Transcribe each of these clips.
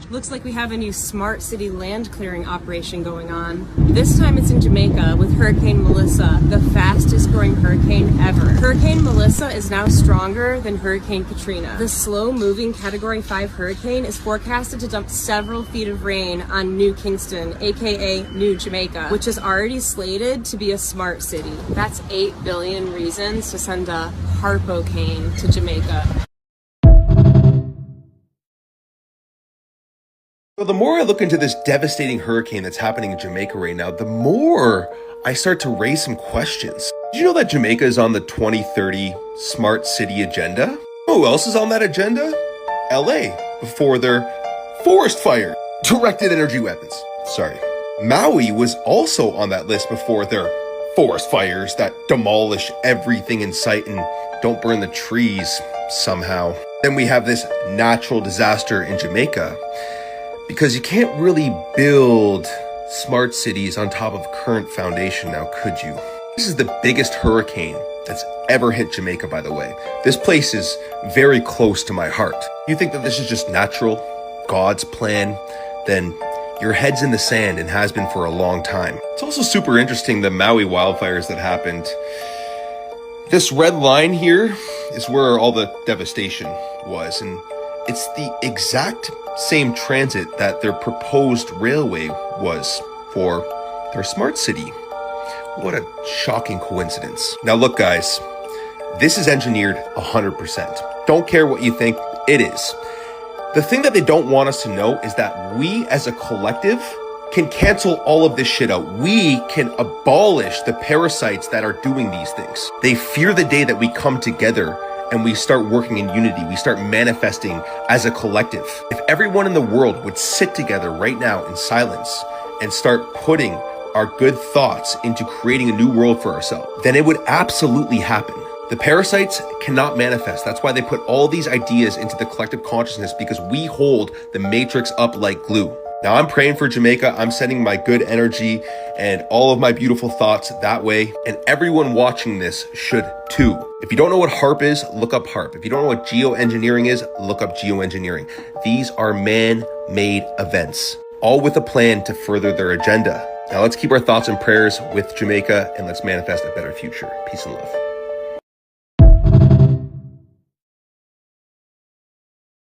Looks like we have a new smart city land clearing operation going on. This time it's in Jamaica with Hurricane Melissa, the fastest growing hurricane ever. Hurricane Melissa is now stronger than Hurricane Katrina. The slow moving Category 5 hurricane is forecasted to dump several feet of rain on New Kingston, aka New Jamaica, which is already slated to be a smart city. That's 8 billion reasons to send a Harpo-cane to Jamaica. Well, the more I look into this devastating hurricane that's happening in Jamaica right now, the more I start to raise some questions. Did you know that Jamaica is on the 2030 Smart City agenda? Who else is on that agenda? LA, before their forest fire, directed energy weapons. Sorry. Maui was also on that list before their forest fires that demolish everything in sight and don't burn the trees somehow. Then we have this natural disaster in Jamaica. Because you can't really build smart cities on top of current foundation now, could you? This is the biggest hurricane that's ever hit Jamaica, by the way. This place is very close to my heart. You think that this is just natural, God's plan? Then your head's in the sand and has been for a long time. It's also super interesting, the Maui wildfires that happened. This red line here is where all the devastation was, and it's the exact same transit that their proposed railway was for their smart city. What a shocking coincidence. Now look guys, this is engineered 100%. Don't care what you think, it is. The thing that they don't want us to know is that we as a collective can cancel all of this shit out. We can abolish the parasites that are doing these things. They fear the day that we come together and we start working in unity, we start manifesting as a collective. If everyone in the world would sit together right now in silence and start putting our good thoughts into creating a new world for ourselves, then it would absolutely happen. The parasites cannot manifest. That's why they put all these ideas into the collective consciousness, because we hold the matrix up like glue. Now I'm praying for Jamaica. I'm sending my good energy and all of my beautiful thoughts that way. And everyone watching this should too. If you don't know what HARP is, look up HARP. If you don't know what geoengineering is, look up geoengineering. These are man-made events, all with a plan to further their agenda. Now let's keep our thoughts and prayers with Jamaica and let's manifest a better future. Peace and love.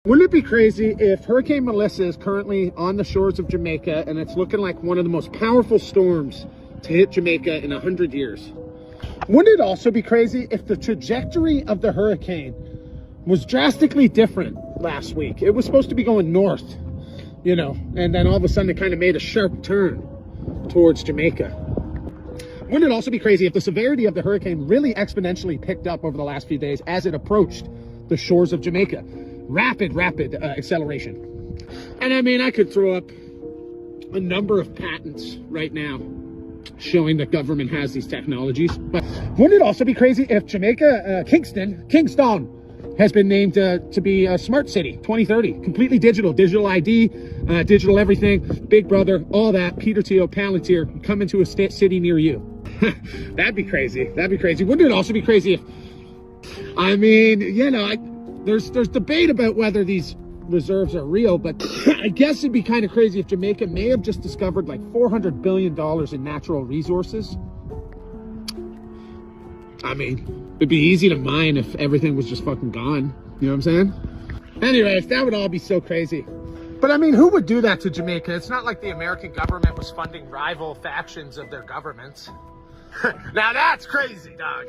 Wouldn't it be crazy if Hurricane Melissa is currently on the shores of Jamaica and it's looking like one of the most powerful storms to hit Jamaica in 100 years? Wouldn't it also be crazy if the trajectory of the hurricane was drastically different last week? It was supposed to be going north, you know, and then all of a sudden it kind of made a sharp turn towards Jamaica. Wouldn't it also be crazy if the severity of the hurricane really exponentially picked up over the last few days as it approached the shores of Jamaica? Rapid acceleration. And I mean, I could throw up a number of patents right now showing that government has these technologies. But wouldn't it also be crazy if Jamaica, Kingston has been named to be a smart city 2030, completely digital ID, digital everything, Big Brother, all that, Peter Thiel, Palantir, come into a city near you. That'd be crazy. That'd be crazy. Wouldn't it also be crazy if, I mean, you know, there's debate about whether these reserves are real, but I guess it'd be kind of crazy if Jamaica may have just discovered like $400 billion in natural resources. I mean, it'd be easy to mine if everything was just fucking gone. You know what I'm saying? Anyways, that would all be so crazy. But I mean, who would do that to Jamaica? It's not like the American government was funding rival factions of their governments. Now that's crazy, dog.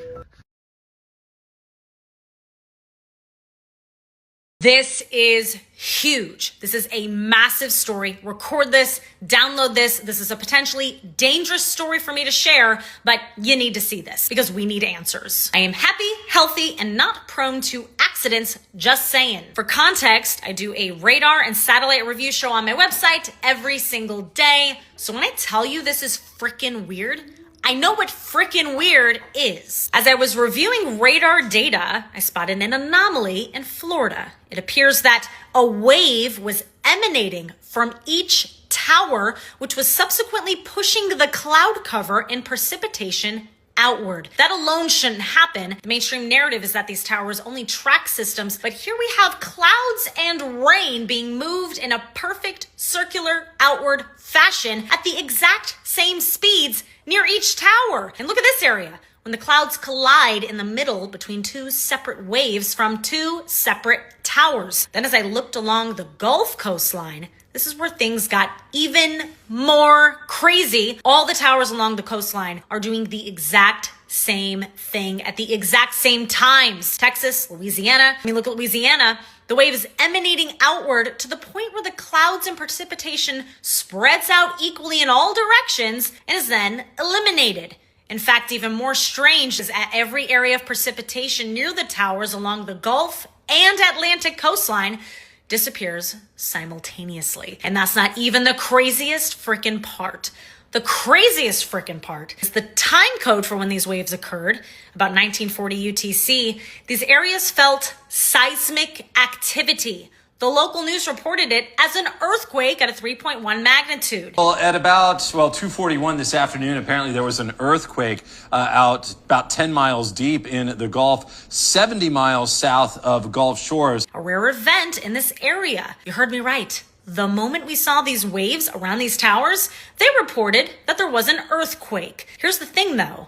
This is huge. This is a massive story. Record this, download this. This is a potentially dangerous story for me to share, but you need to see this because we need answers. I am happy, healthy, and not prone to accidents, just saying. For context, I do a radar and satellite review show on my website every single day. So when I tell you this is freaking weird, I know what freaking weird is. As I was reviewing radar data, I spotted an anomaly in Florida. It appears that a wave was emanating from each tower, which was subsequently pushing the cloud cover in precipitation outward. That alone shouldn't happen. The mainstream narrative is that these towers only track systems, but here we have clouds and rain being moved in a perfect circular outward fashion at the exact same speeds near each tower. And look at this area. When the clouds collide in the middle between two separate waves from two separate towers. Then as I looked along the Gulf coastline, this is where things got even more crazy. All the towers along the coastline are doing the exact same thing at the exact same times. Texas, Louisiana. Look at Louisiana. The wave is emanating outward to the point where the clouds and precipitation spreads out equally in all directions and is then eliminated. In fact, even more strange is at every area of precipitation near the towers along the Gulf and Atlantic coastline disappears simultaneously. And that's not even the craziest freaking part. The craziest freaking part is the time code for when these waves occurred, about 1940 UTC. These areas felt seismic activity. The local news reported it as an earthquake at a 3.1 magnitude. Well, at about 2:41 this afternoon, apparently there was an earthquake out about 10 miles deep in the Gulf, 70 miles south of Gulf Shores. A rare event in this area. You heard me right. The moment we saw these waves around these towers, they reported that there was an earthquake. Here's the thing though.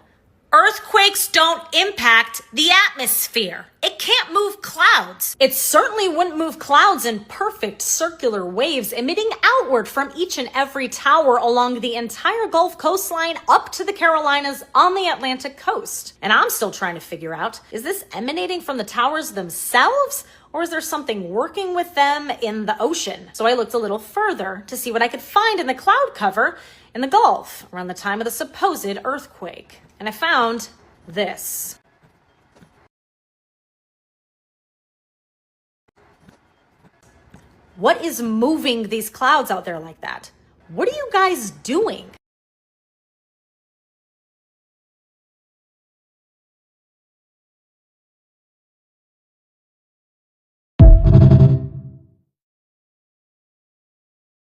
Earthquakes don't impact the atmosphere. It can't move clouds. It certainly wouldn't move clouds in perfect circular waves emitting outward from each and every tower along the entire Gulf coastline up to the Carolinas on the Atlantic coast. And I'm still trying to figure out, is this emanating from the towers themselves? Or is there something working with them in the ocean? So I looked a little further to see what I could find in the cloud cover in the Gulf around the time of the supposed earthquake. And I found this. What is moving these clouds out there like that? What are you guys doing?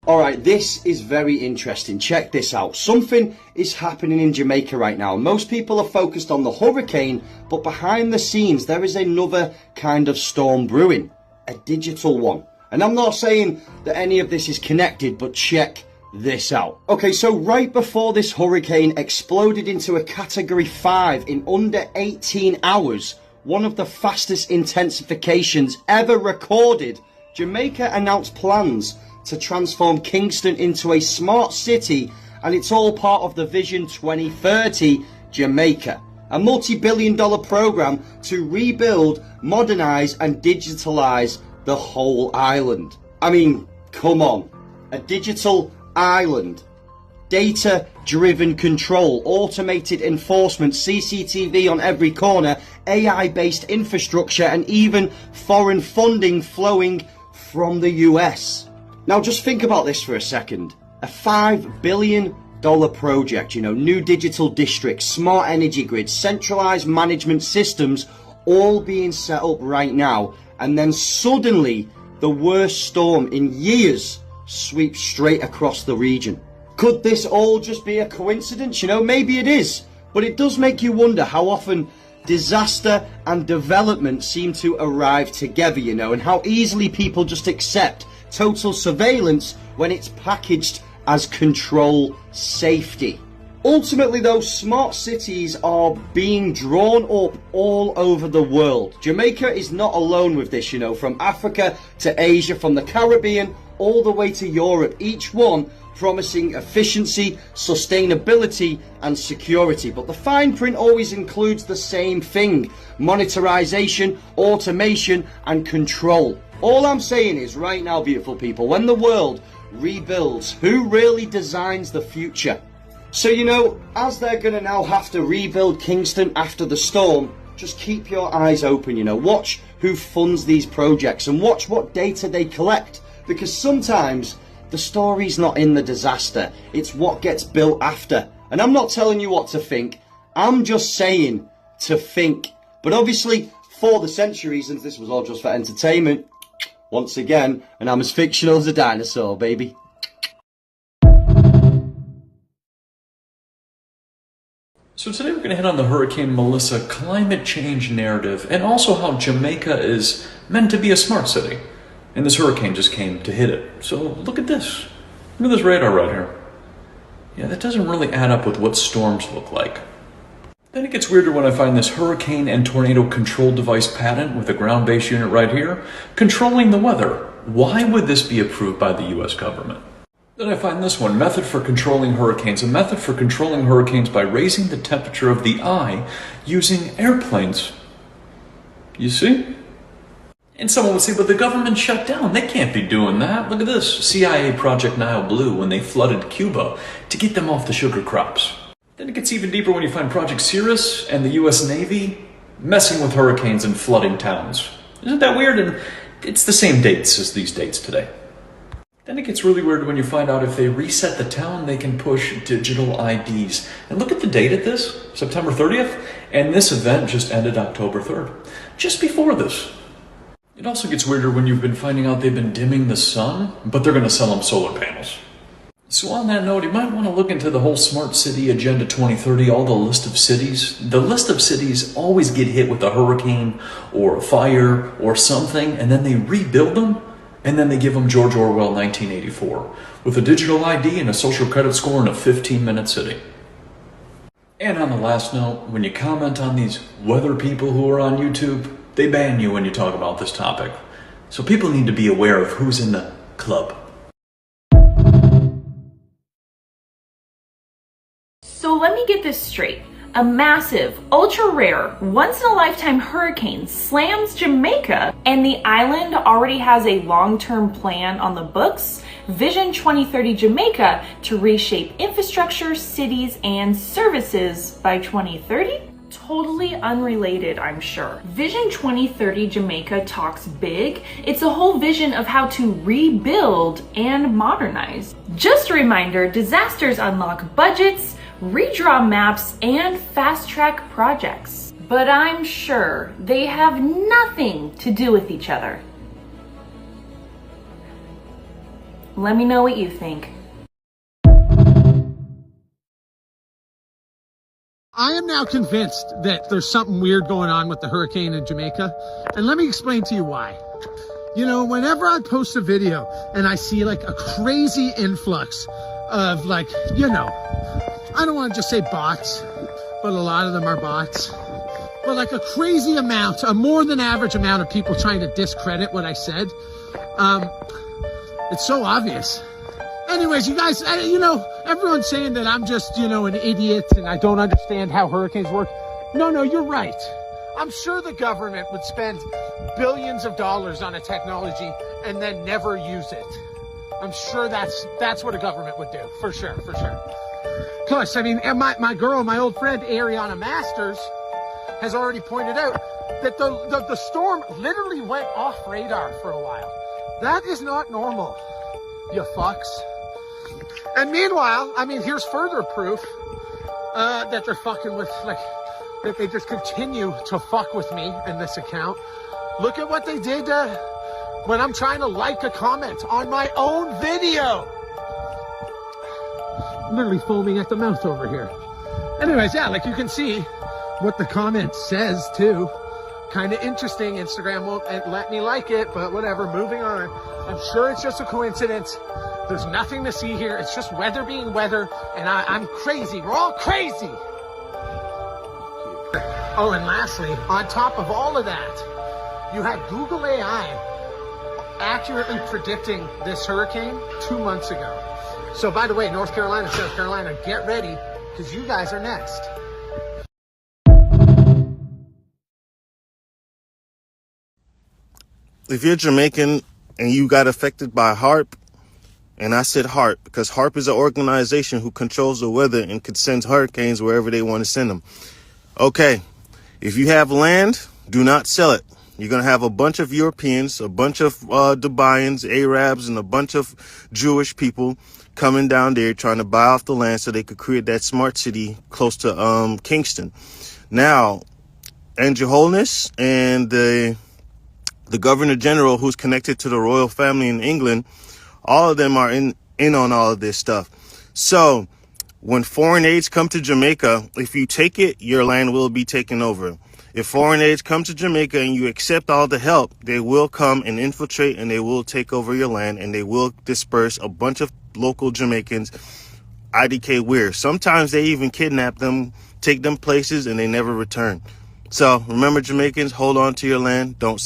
Alright, this is very interesting. Check this out. Something is happening in Jamaica right now. Most people are focused on the hurricane, but behind the scenes there is another kind of storm brewing. A digital one. And I'm not saying that any of this is connected, but check this out. Okay, so right before this hurricane exploded into a category 5 in under 18 hours, one of the fastest intensifications ever recorded, Jamaica announced plans to transform Kingston into a smart city, and it's all part of the Vision 2030 Jamaica, a multi-billion-dollar program to rebuild, modernize and digitalize the whole island. I mean, come on, a digital island, data-driven control, automated enforcement, CCTV on every corner, AI-based infrastructure, and even foreign funding flowing from the US. Now just think about this for a second. A $5 billion project, new digital districts, smart energy grids, centralized management systems, all being set up right now, and then suddenly the worst storm in years sweeps straight across the region. Could this all just be a coincidence? Maybe it is, but it does make you wonder how often disaster and development seem to arrive together, and how easily people just accept total surveillance when it's packaged as control safety. Ultimately though, smart cities are being drawn up all over the world. Jamaica is not alone with this, from Africa to Asia, from the Caribbean all the way to Europe, each one promising efficiency, sustainability and security. But the fine print always includes the same thing: monetarization, automation and control. All I'm saying is, right now, beautiful people, when the world rebuilds, who really designs the future? So, as they're going to now have to rebuild Kingston after the storm, just keep your eyes open, watch who funds these projects and watch what data they collect. Because sometimes the story's not in the disaster, it's what gets built after. And I'm not telling you what to think, I'm just saying to think. But obviously, for the sensory reasons, this was all just for entertainment. Once again, and I'm as fictional as a dinosaur, baby. So today we're going to hit on the Hurricane Melissa climate change narrative and also how Jamaica is meant to be a smart city. And this hurricane just came to hit it. So look at this. Look at this radar right here. Yeah, that doesn't really add up with what storms look like. Then it gets weirder when I find this hurricane and tornado control device patent with a ground-based unit right here, controlling the weather. Why would this be approved by the US government? Then I find this one, method for controlling hurricanes. A method for controlling hurricanes by raising the temperature of the eye using airplanes. You see? And someone would say, but the government shut down. They can't be doing that. Look at this. CIA Project Nile Blue when they flooded Cuba to get them off the sugar crops. Then it gets even deeper when you find Project Cirrus and the US Navy messing with hurricanes and flooding towns. Isn't that weird? And it's the same dates as these dates today. Then it gets really weird when you find out if they reset the town, they can push digital IDs. And look at the date at this, September 30th, and this event just ended October 3rd, just before this. It also gets weirder when you've been finding out they've been dimming the sun, but they're going to sell them solar panels. So on that note, you might want to look into the whole Smart City Agenda 2030, all the list of cities. The list of cities always get hit with a hurricane or a fire or something, and then they rebuild them. And then they give them George Orwell 1984 with a digital ID and a social credit score in a 15-minute city. And on the last note, when you comment on these weather people who are on YouTube, they ban you when you talk about this topic. So people need to be aware of who's in the club. So let me get this straight. A massive, ultra-rare, once-in-a-lifetime hurricane slams Jamaica, and the island already has a long-term plan on the books, Vision 2030 Jamaica, to reshape infrastructure, cities, and services by 2030? Totally unrelated, I'm sure. Vision 2030 Jamaica talks big. It's a whole vision of how to rebuild and modernize. Just a reminder, disasters unlock budgets, redraw maps, and fast-track projects. But I'm sure they have nothing to do with each other. Let me know what you think. I am now convinced that there's something weird going on with the hurricane in Jamaica. And let me explain to you why. You know, whenever I post a video and I see like a crazy influx of like, you know, I don't want to just say bots, but a lot of them are bots. But like a crazy amount, a more than average amount of people trying to discredit what I said. It's so obvious. Anyways, you guys, you know, everyone's saying that I'm just, you know, an idiot and I don't understand how hurricanes work. No, you're right. I'm sure the government would spend billions of dollars on a technology and then never use it. I'm sure that's what a government would do, for sure. Plus, I mean, my girl, my old friend Ariana Masters has already pointed out that the storm literally went off radar for a while. That is not normal, you fucks. And meanwhile, I mean, here's further proof that they're fucking with, like, that they just continue to fuck with me in this account. Look at what they did when I'm trying to like a comment on my own video. I'm literally foaming at the mouth over here. Anyways, yeah, like you can see what the comment says too. Kind of interesting. Instagram won't let me like it, but whatever, moving on. I'm sure it's just a coincidence. There's nothing to see here. It's just weather being weather, and I'm crazy. We're all crazy. Oh, and lastly, on top of all of that, you had Google AI accurately predicting this hurricane 2 months ago. So by the way, North Carolina, South Carolina, get ready, because you guys are next. If you're Jamaican and you got affected by HARP, and I said HARP because HARP is an organization who controls the weather and can send hurricanes wherever they want to send them. Okay, if you have land, do not sell it. You're going to have a bunch of Europeans, a bunch of Dubaians, Arabs, and a bunch of Jewish people coming down there trying to buy off the land so they could create that smart city close to Kingston. Now, Andrew Holness and the Governor General, who's connected to the royal family in England, all of them are in on all of this stuff. So When foreign aids come to Jamaica, if you take it, your land will be taken over. If foreign aids come to Jamaica and you accept all the help, they will come and infiltrate and they will take over your land and they will disperse a bunch of local Jamaicans, IDK weird. Sometimes they even kidnap them, take them places, and they never return. So remember, Jamaicans, hold on to your land. Don't